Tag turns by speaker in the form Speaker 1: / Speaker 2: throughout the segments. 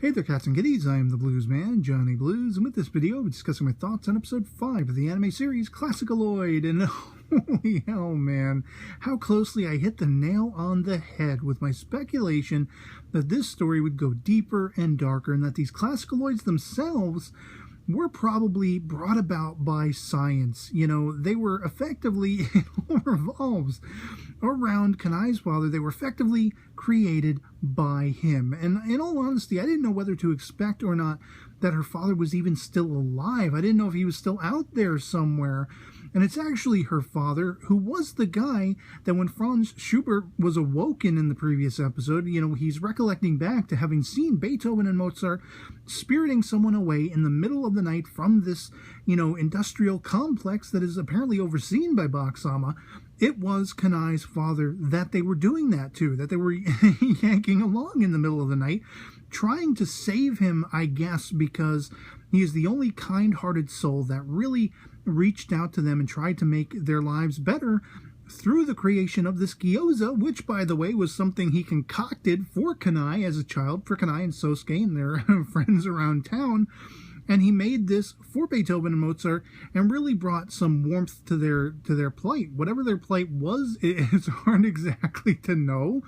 Speaker 1: Hey there, cats and kitties, I am the Blues Man, Johnny Blues, and with this video, we're discussing my thoughts on episode 5 of the anime series, ClassicaLoid, and holy hell, man, how closely I hit the nail on the head with my speculation that this story would go deeper and darker, and that these ClassicaLoids themselves were probably brought about by science. You know, they were effectively, it all revolves around Kanai's father. They were effectively created by him. And in all honesty, I didn't know whether to expect or not that her father was even still alive. I didn't know if he was still out there somewhere. And it's actually her father, who was the guy that when Franz Schubert was awoken in the previous episode, you know, he's recollecting back to having seen Beethoven and Mozart spiriting someone away in the middle of the night from this, you know, industrial complex that is apparently overseen by Bach-sama. It was Kanai's father that they were doing that to, that they were yanking along in the middle of the night, trying to save him, I guess, because he is the only kind-hearted soul that really reached out to them and tried to make their lives better through the creation of this gyoza, which, by the way, was something he concocted for Kanai as a child, for Kanai and Sosuke and their friends around town. And he made this for Beethoven and Mozart and really brought some warmth to their plight. Whatever their plight was, it's hard exactly to know.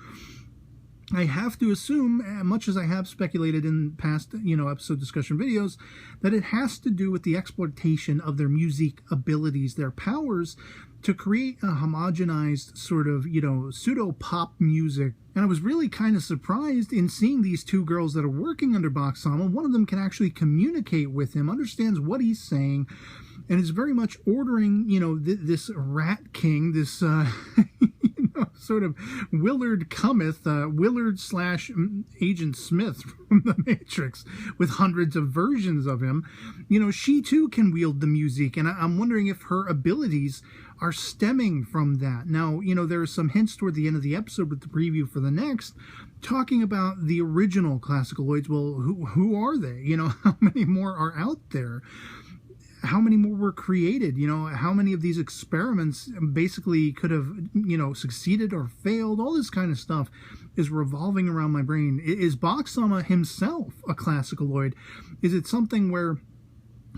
Speaker 1: I have to assume, much as I have speculated in past, episode discussion videos, that it has to do with the exploitation of their music abilities, their powers, to create a homogenized sort of, pseudo-pop music. And I was really kind of surprised in seeing these two girls that are working under Bach-sama. One of them can actually communicate with him, understands what he's saying, and is very much ordering, this Rat King, this, sort of Willard Cometh, Willard / Agent Smith from The Matrix, with hundreds of versions of him. She too can wield the music, and I'm wondering if her abilities are stemming from that. Now, there are some hints toward the end of the episode with the preview for the next, talking about the original ClassicaLoids. Well, who are they? How many more are out there? How many more were created? How many of these experiments basically could have, succeeded or failed? All this kind of stuff is revolving around my brain. Is Bach-sama himself a ClassicaLoid? Is it something where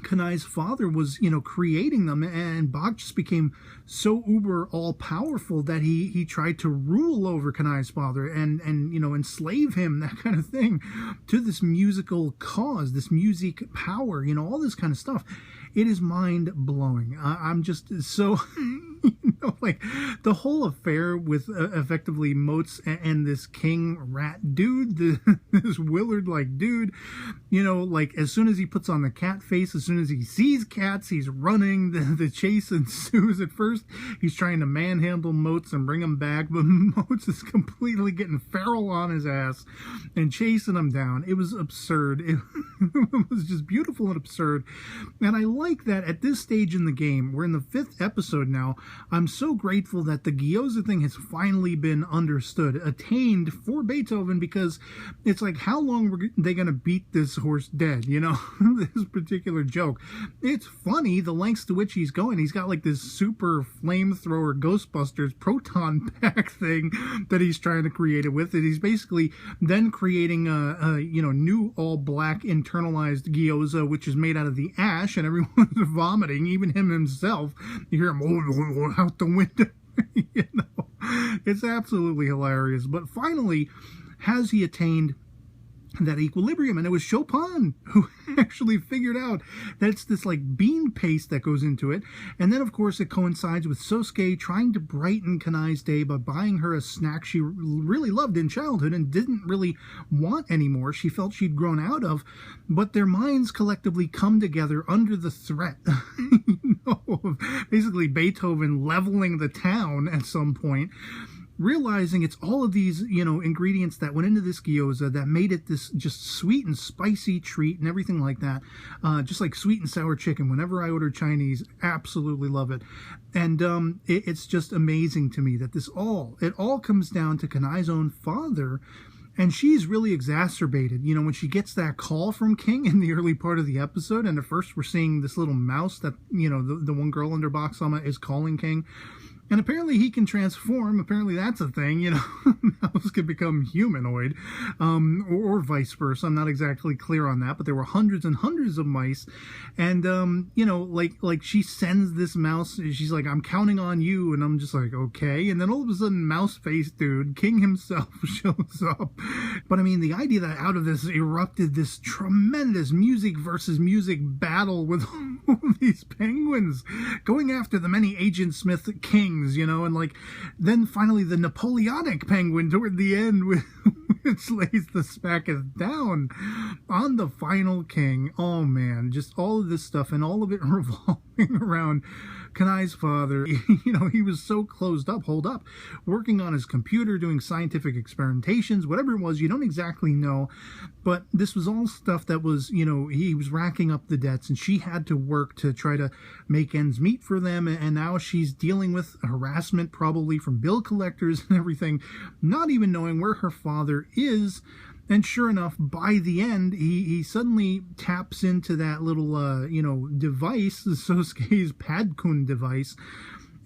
Speaker 1: Kanai's father was, creating them, and Bach just became so uber all-powerful that he tried to rule over Kanai's father and enslave him, that kind of thing, to this musical cause, this music power, all this kind of stuff. It is mind-blowing. I'm just so, like, the whole affair with effectively Motes and this king rat dude, this Willard-like dude, like, as soon as he puts on the cat face, as soon as he sees cats, he's running. The chase ensues. At first, he's trying to manhandle Motes and bring him back, but Motes is completely getting feral on his ass and chasing him down. It was absurd. It was just beautiful and absurd. And I like that at this stage in the game, we're in the 5th episode now, I'm so grateful that the gyoza thing has finally been understood, attained for Beethoven, because it's like, how long were they going to beat this horse dead? This particular joke. It's funny, the lengths to which he's going. He's got like this super flamethrower Ghostbusters proton pack thing that he's trying to create it with. And he's basically then creating a new all-black internalized gyoza, which is made out of the ash, and everyone's vomiting, even him himself. You hear him out the window. It's absolutely hilarious. But finally, has he attained that equilibrium? And it was Chopin who actually figured out that it's this like bean paste that goes into it. And then of course it coincides with Sosuke trying to brighten Kanai's day by buying her a snack she really loved in childhood and didn't really want anymore. She felt she'd grown out of, but their minds collectively come together under the threat of basically Beethoven leveling the town at some point, realizing it's all of these, ingredients that went into this gyoza that made it this just sweet and spicy treat and everything like that. Just like sweet and sour chicken. Whenever I order Chinese, absolutely love it. And it's just amazing to me that it all comes down to Kanai's own father. And she's really exacerbated, when she gets that call from King in the early part of the episode. And at first we're seeing this little mouse that, the one girl under Bach-sama is calling King. And apparently he can transform. Apparently that's a thing, you know. Mouse can become humanoid, or vice versa. I'm not exactly clear on that, but there were hundreds and hundreds of mice. And, you know, like she sends this mouse, she's like, I'm counting on you. And I'm just like, okay. And then all of a sudden, mouse face dude, King himself, shows up. But I mean, the idea that out of this erupted this tremendous music versus music battle with all these penguins going after the many Agent Smith kings, you know, and like then finally the Napoleonic penguin toward the end, which lays the spacketh down on the final king. Oh man, just all of this stuff and all of it revolving around Kanai's father. You know, he was so closed up, holed up, working on his computer, doing scientific experimentations, whatever it was, you don't exactly know. But this was all stuff that was, you know, he was racking up the debts and she had to work to try to make ends meet for them. And now she's dealing with harassment probably from bill collectors and everything, not even knowing where her father is. And sure enough, by the end, he suddenly taps into that little, you know, device, the Sosuke's Padkun device,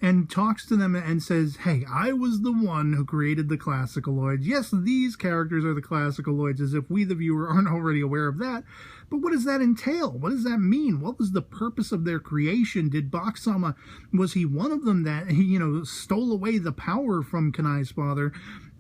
Speaker 1: and talks to them and says, hey, I was the one who created the ClassicaLoids. Yes, these characters are the ClassicaLoids, as if we, the viewer, aren't already aware of that. But what does that entail? What does that mean? What was the purpose of their creation? Did Bak-sama, was he one of them that, you know, stole away the power from Kanai's father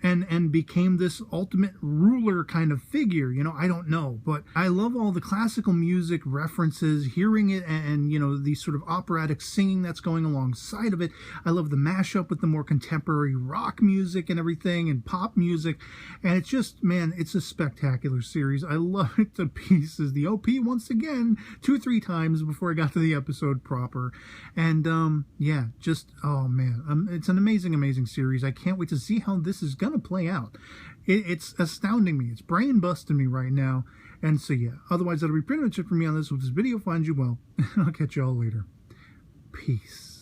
Speaker 1: and became this ultimate ruler kind of figure? You know, I don't know. But I love all the classical music references, hearing it, and you know, the sort of operatic singing that's going alongside of it. I love the mashup with the more contemporary rock music and everything, and pop music. And it's just, man, it's a spectacular series. I love it to pieces. The OP, once again, 2 or 3 times before I got to the episode proper. And yeah, just, oh man, it's an amazing, amazing series. I can't wait to see how this is gonna play out. It's astounding me. It's brain busting me right now. And so yeah, otherwise that'll be pretty much it for me on this. Hope this video finds you well, and I'll catch you all later. Peace.